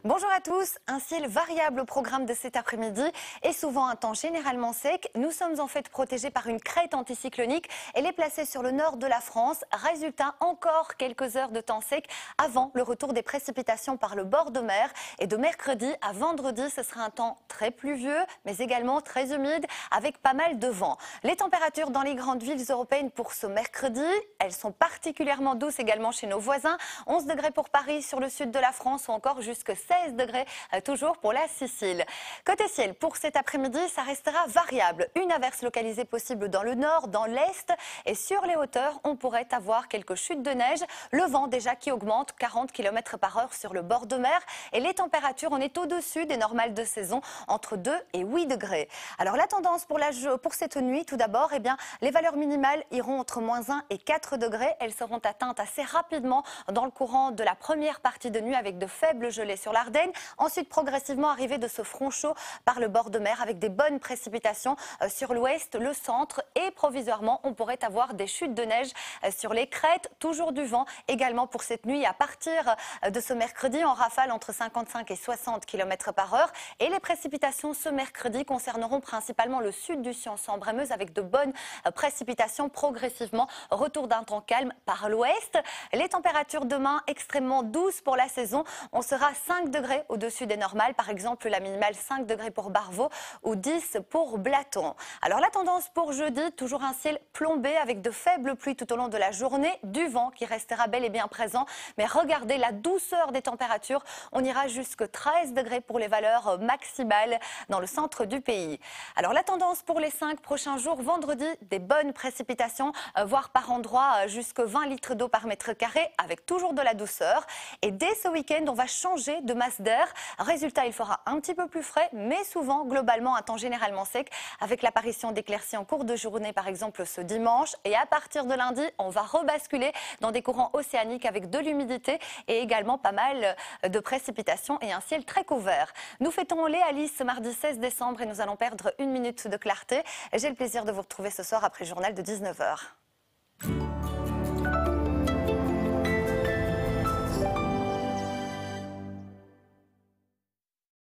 Bonjour à tous, un ciel variable au programme de cet après-midi et souvent un temps généralement sec. Nous sommes en fait protégés par une crête anticyclonique. Elle est placée sur le nord de la France. Résultat, encore quelques heures de temps sec avant le retour des précipitations par le bord de mer. Et de mercredi à vendredi, ce sera un temps très pluvieux, mais également très humide avec pas mal de vent. Les températures dans les grandes villes européennes pour ce mercredi, elles sont particulièrement douces également chez nos voisins. 11 degrés pour Paris sur le sud de la France ou encore jusque 16 degrés toujours pour la Sicile. Côté ciel, pour cet après-midi, ça restera variable. Une averse localisée possible dans le nord, dans l'est et sur les hauteurs, on pourrait avoir quelques chutes de neige. Le vent déjà qui augmente, 40 km/h sur le bord de mer et les températures, on est au-dessus des normales de saison, entre 2 et 8 degrés. Alors la tendance pour cette nuit, tout d'abord, eh bien, les valeurs minimales iront entre -1 et 4 degrés. Elles seront atteintes assez rapidement dans le courant de la première partie de nuit avec de faibles gelées sur l'Ardenne. Ensuite, progressivement arrivée de ce front chaud par le bord de mer avec des bonnes précipitations sur l'ouest, le centre et provisoirement, on pourrait avoir des chutes de neige sur les crêtes. Toujours du vent également pour cette nuit à partir de ce mercredi en rafale entre 55 et 60 km/h. Et les précipitations ce mercredi concerneront principalement le sud du Cian-Sambre-et-Meuse avec de bonnes précipitations progressivement. Retour d'un temps calme par l'ouest. Les températures demain extrêmement douces pour la saison. On sera 5 degrés au-dessus des normales. Par exemple, la minimale 5 degrés pour Barvaux ou 10 pour Blaton. Alors la tendance pour jeudi, toujours un ciel plombé avec de faibles pluies tout au long de la journée. Du vent qui restera bel et bien présent. Mais regardez la douceur des températures. On ira jusque 13 degrés pour les valeurs maximales dans le centre du pays. Alors la tendance pour les 5 prochains jours, vendredi, des bonnes précipitations, voire par endroits jusque 20 litres d'eau par mètre carré avec toujours de la douceur. Et dès ce week-end, on va changer de masse d'air. Résultat, il fera un petit peu plus frais, mais souvent, globalement, un temps généralement sec avec l'apparition d'éclaircies en cours de journée, par exemple ce dimanche. Et à partir de lundi, on va rebasculer dans des courants océaniques avec de l'humidité et également pas mal de précipitations et un ciel très couvert. Nous fêtons les Alice ce mardi 16 décembre et nous allons perdre 1 minute de clarté. J'ai le plaisir de vous retrouver ce soir après le journal de 19 h.